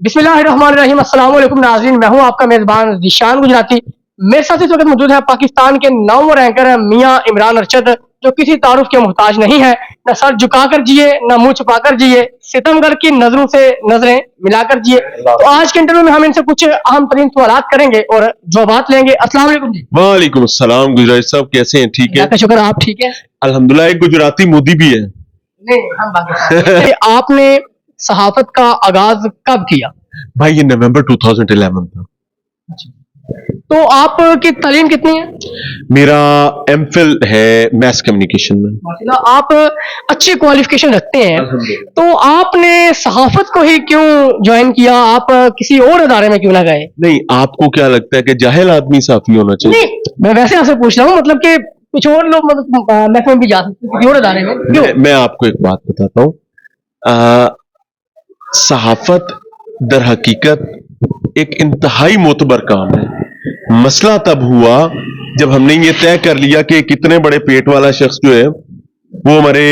बिस्मिल्लाहिर्रहमानिर्रहीम। अस्सलाम वालेकुम नाज़रीन, मैं हूं आपका मेज़बान ज़ीशान गुजराती। मेरे साथ इस वक्त मौजूद है पाकिस्तान के नौवर एंकर मियां इमरान अरशद, जो किसी तारुफ के मोहताज नहीं है। न सर झुकाकर जिए, न मुंह छुपाकर जिए, सितमगर की नजरों से नजरें मिलाकर जिए। तो आज के इंटरव्यू में हम इनसे कुछ अहम तरीन सवालात करेंगे और जवाबात लेंगे। अस्सलाम वालेकुम जी। वालेकुम अस्सलाम। गुजराती साहब कैसे हैं? ठीक है, अल्लाह का शुक्र, आप ठीक है? अल्हम्दुलिल्लाह। एक गुजराती मोदी भी है। नहीं, हम बात आपने सहाफत का आगाज कब किया? भाई ये नवंबर 2011 था। तो आपकी तालीम कितनी है? मेरा एमफिल है मैस कम्युनिकेशन में। माशाल्लाह, आप अच्छी क्वालिफिकेशन रखते हैं। तो आपने सहाफत को ही क्यों ज्वाइन किया? आप किसी और अदारे में क्यों ना गए? नहीं, आपको क्या लगता है कि जाहिल आदमी साफी होना चाहिए? नहीं, मैं वैसे आपसे पूछ रहा हूँ, मतलब कि कुछ और लोग मतलब मैक्सिमम भी जा सकते हैं किसी और अदारे में, क्यों? मैं आपको एक बात बताता हूँ। सहाफत दर हकीकत एक इंतहाई मोतबर काम है। मसला तब हुआ जब हमने ये तय कर लिया कि कितने बड़े पेट वाला शख्स जो है, वो हमारे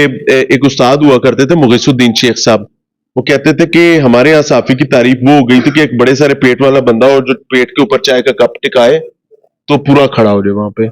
एक उस्ताद हुआ करते थे, मुगीसुद्दीन शेख साहब। वो कहते थे कि हमारे यहाँ साफी की तारीफ वो हो गई थी कि एक बड़े सारे पेट वाला बंदा और जो पेट के ऊपर चाय का कप टिकाए तो पूरा खड़ा हो जाए वहां पे।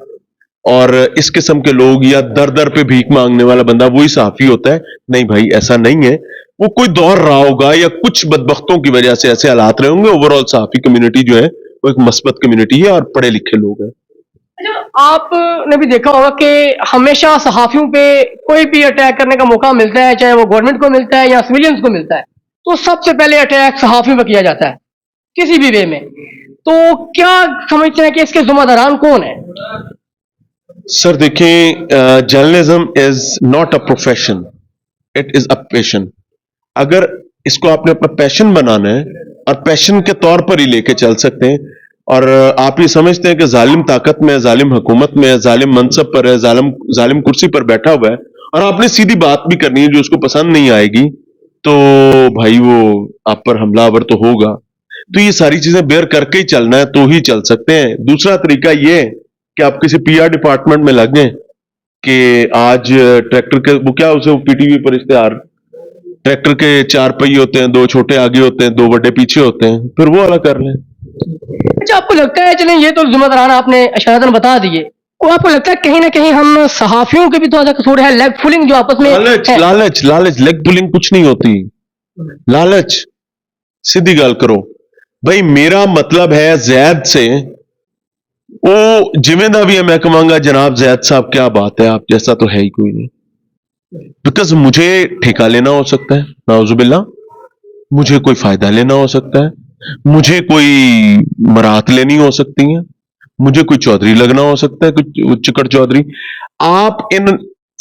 और इस किस्म के लोग या दर दर पे भीख मांगने वाला बंदा वही साफी होता है। नहीं भाई, ऐसा नहीं है। वो कोई दौर रहा होगा या कुछ बदबख्तों की वजह से ऐसे हालात रहे होंगे। ओवरऑल साफी कम्युनिटी जो है वो एक मस्बत कम्युनिटी है और पढ़े लिखे लोग हैं। अच्छा, आपने भी देखा होगा कि हमेशा सहाफियों पे कोई भी अटैक करने का मौका मिलता है, चाहे वो गवर्नमेंट को मिलता है या सिविलियंस को मिलता है, तो सबसे पहले अटैक सहाफियों पर किया जाता है किसी भी वे में। तो क्या समझते हैं कि इसके जिम्मेदारान कौन है? सर देखें, journalism is not a profession, it is a passion. अगर इसको आपने अपना पैशन बनाना है और पैशन के तौर पर ही लेके चल सकते हैं, और आप ये समझते हैं कि जालिम ताकत में है, जालिम हुकूमत में है, जालिम मनसब पर है, जालिम कुर्सी पर बैठा हुआ है, और आपने सीधी बात भी करनी है जो उसको पसंद नहीं आएगी, तो भाई वो आप पर हमलावर तो होगा। तो ये सारी चीजें बेयर करके ही चलना है तो ही चल सकते हैं। दूसरा तरीका ये है कि आप किसी पीआर डिपार्टमेंट में लग गए कि आज ट्रैक्टर के वो क्या उसे पीटीवी पर इश्तेहार, ट्रैक्टर के 4 पहिए होते हैं, 2 छोटे आगे होते हैं, 2 बड़े पीछे होते हैं, फिर वो वाला कर लें। अच्छा, आपको लगता है, चलें ये तो जिम्मेदारान आपने इशारतन बता दिए, और आपको लगता है कहीं ना कहीं हम सहाफियों के भी तो कसूर है, लेग पुलिंग जो आपस में लालच है? लालच लालच, लेग पुलिंग कुछ नहीं होती। लालच, सीधी गल करो भाई। मेरा मतलब है जैद से, वो जिम्मेदार भी है। मैं कहूंगा जनाब जैद साहब क्या बात है, आप जैसा तो है ही कोई नहीं। बिकॉज मुझे ठेका लेना हो सकता है, नाउजुबिल्ला, मुझे कोई फायदा लेना हो सकता है, मुझे कोई मराहत लेनी हो सकती है, मुझे कोई चौधरी लगना हो सकता है, कुछ चिकट चौधरी। आप इन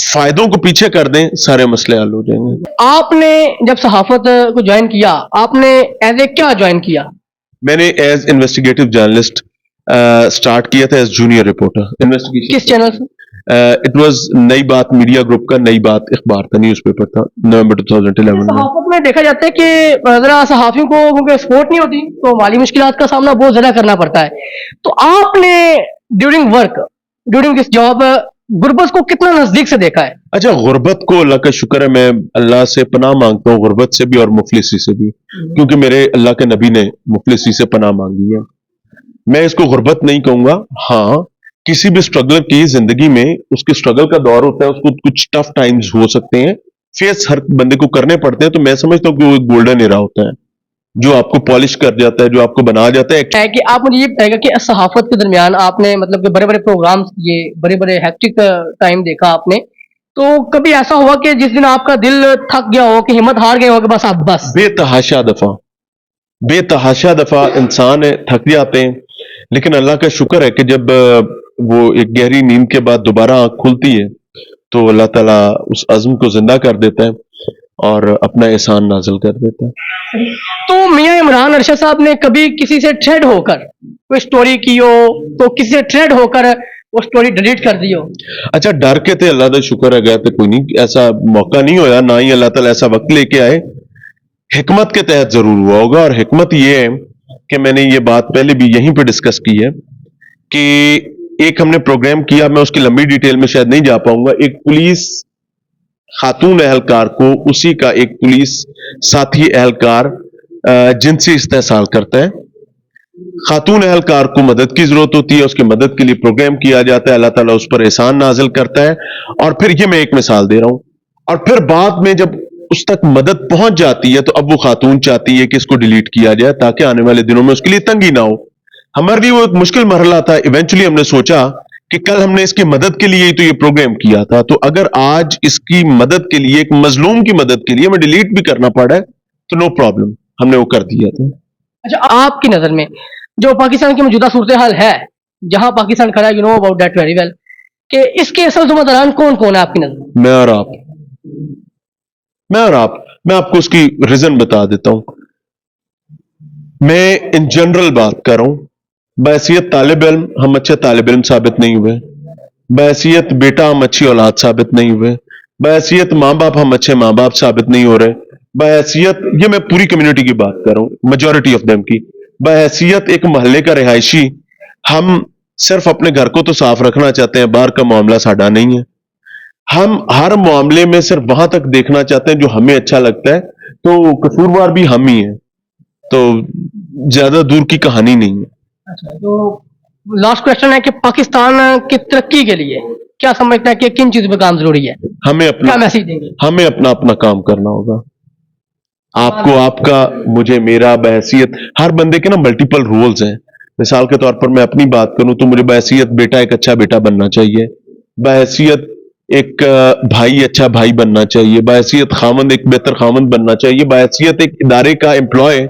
फायदों को पीछे कर दें, सारे मसले हल हो जाएंगे। आपने जब सहाफत को ज्वाइन किया, आपने एज ए क्या ज्वाइन किया? मैंने एज इन्वेस्टिगेटिव जर्नलिस्ट स्टार्ट किया था, एज जूनियर रिपोर्टर इन्वेस्टिगेशन। किस चैनल से? इट वाज नई बात मीडिया ग्रुप का, नई बात अखबार था, न्यूज़पेपर था, नवंबर 2011 में। सहाफत में देखा जाता है कि जरा सहाफियों को क्योंकि सपोर्ट नहीं होती तो माली मुश्किलात का सामना बहुत ज्यादा करना पड़ता है। तो आपने during work, during this job, गुर्बत को कितना नजदीक से देखा है? अच्छा, गुर्बत को अल्लाह का शुक्र है, मैं अल्लाह से पनाह मांगता हूँ, गुर्बत से भी और मुफलिसी से भी, क्योंकि मेरे अल्लाह के नबी ने मुफलिसी से पनाह मांगी है। मैं इसको गुर्बत नहीं कहूंगा। हाँ, किसी भी स्ट्रगलर की जिंदगी में उसके स्ट्रगल का दौर होता है, उसको कुछ टफ टाइम्स हो सकते हैं, फेस हर बंदे को करने पड़ते हैं। तो मैं समझता हूँ कि वो एक गोल्डन एरा होता है जो आपको पॉलिश कर जाता है, जो आपको बना जाता है। है कि आप मुझे ये बताएगा कि सहाफत के दरमियान आपने मतलब कि बड़े बड़े प्रोग्राम्स किए, बड़े बड़े हैक्टिक टाइम देखा आपने, तो कभी ऐसा हुआ कि जिस दिन आपका दिल थक गया हो, कि हिम्मत हार गए हो कि बस आप बस? बेतहाशा दफा इंसान है, थक जाते हैं, लेकिन अल्लाह का शुक्र है कि जब वो एक गहरी नींद के बाद दोबारा आंख खुलती है तो अल्लाह ताला उस अज़्म को जिंदा कर देता है और अपना एहसान नाज़िल कर देता है। तो मियां इमरान अरशद साहब ने कभी किसी से थ्रेड होकर कोई स्टोरी की हो, तो किसी से थ्रेड होकर वो स्टोरी डिलीट कर दी हो? अच्छा, डर के थे, अल्लाह का शुक्र है गया तो कोई नहीं, ऐसा मौका नहीं होया, ना ही अल्लाह ताला ऐसा वक्त लेके आए। हिकमत के तहत जरूर हुआ होगा, और हिकमत ये है कि मैंने ये बात पहले भी यहीं पे डिस्कस की है कि एक हमने प्रोग्राम किया, मैं उसकी लंबी डिटेल में शायद नहीं जा पाऊंगा। एक पुलिस खातून एहलकार को उसी का एक पुलिस साथी एहलकार जिनसी इस्तेहसाल करता है। खातून अहलकार को मदद की जरूरत होती है, उसकी मदद के लिए प्रोग्राम किया जाता है, अल्लाह ताला उस पर एहसान नाजिल करता है। और फिर ये मैं एक मिसाल दे रहा हूं, और फिर बाद में जब उस तक मदद पहुंच जाती है तो अब वो खातून चाहती है कि इसको डिलीट किया जाए ताकि आने वाले दिनों में उसके लिए तंगी ना हो। हमारे लिए वो एक मुश्किल मरहला था। इवेंचुअली हमने सोचा कि कल हमने इसकी मदद के लिए ही तो ये प्रोग्राम किया था, तो अगर आज इसकी मदद के लिए, एक मजलूम की मदद के लिए हमें डिलीट भी करना पड़ा है तो नो प्रॉब्लम, हमने वो कर दिया था। अच्छा, आपकी नजर में जो पाकिस्तान की मौजूदा सूरत हाल है, जहां पाकिस्तान खड़ा है, you know about that very well, कि इसके असल जुम्मेदारान कौन कौन है आपकी नजर में? मैं और आप, मैं आपको उसकी रीजन बता देता हूं। मैं इन जनरल बात कर रहा हूं। बहैसियत तालिब इल्म हम अच्छे तालिब इल्म साबित नहीं हुए, बहैसियत बेटा हम अच्छी औलाद साबित नहीं हुए, बहैसियत माँ बाप हम अच्छे माँ बाप साबित नहीं हो रहे, बहैसियत, ये मैं पूरी कम्युनिटी की बात कर रहा हूं, मेजॉरिटी ऑफ देम की, बहैसियत एक मोहल्ले का रिहायशी हम सिर्फ अपने घर को तो साफ रखना चाहते हैं, बाहर का मामला साडा नहीं है। हम हर मामले में सिर्फ वहां तक देखना चाहते हैं जो हमें अच्छा लगता है, तो कसूरवार भी हम ही हैं, तो ज्यादा दूर की कहानी नहीं है। अच्छा, तो लास्ट क्वेश्चन है कि पाकिस्तान की तरक्की के लिए क्या समझता है कि किन चीजों पर काम जरूरी है? हमें अपना क्या मैसेज देंगे? हमें अपना अपना काम करना होगा। आपको आपका, मुझे मेरा, बहैसियत हर बंदे के ना मल्टीपल रोल्स हैं। मिसाल के तौर पर मैं अपनी बात करूं तो मुझे बहैसियत बेटा एक अच्छा बेटा बनना चाहिए, बहैसियत एक भाई अच्छा भाई बनना चाहिए, बहैसियत खामंद एक बेहतर खामंद बनना चाहिए, बहैसियत एक इदारे का एम्प्लॉय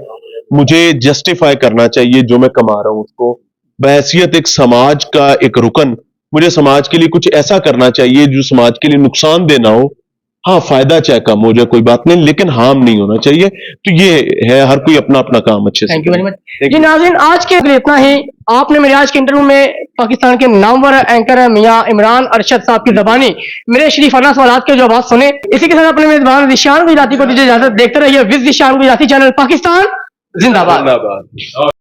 मुझे जस्टिफाई करना चाहिए जो मैं कमा रहा हूं उसको, बहैसियत एक समाज का एक रुकन मुझे समाज के लिए कुछ ऐसा करना चाहिए जो समाज के लिए नुकसान देना हो। हाँ, फायदा चाहे कम हो जाए कोई बात नहीं, लेकिन हार्म नहीं होना चाहिए। तो ये है, हर कोई अपना अपना काम अच्छे से। थैंक यू वेरी मच जी। नाज़रीन, आज के लिए इतना ही। आपने मेरे आज के इंटरव्यू में पाकिस्तान के नामवर एंकर मियां इमरान अरशद साहब की जबानी मेरे शरीफाना सवालात के जवाब सुने। इसी के साथ अपने मेजबान ज़िशान गुजराती को दीजिए इजाजत। देखते रहिए विद ज़िशान गुजराती चैनल। पाकिस्तान जिंदाबाद।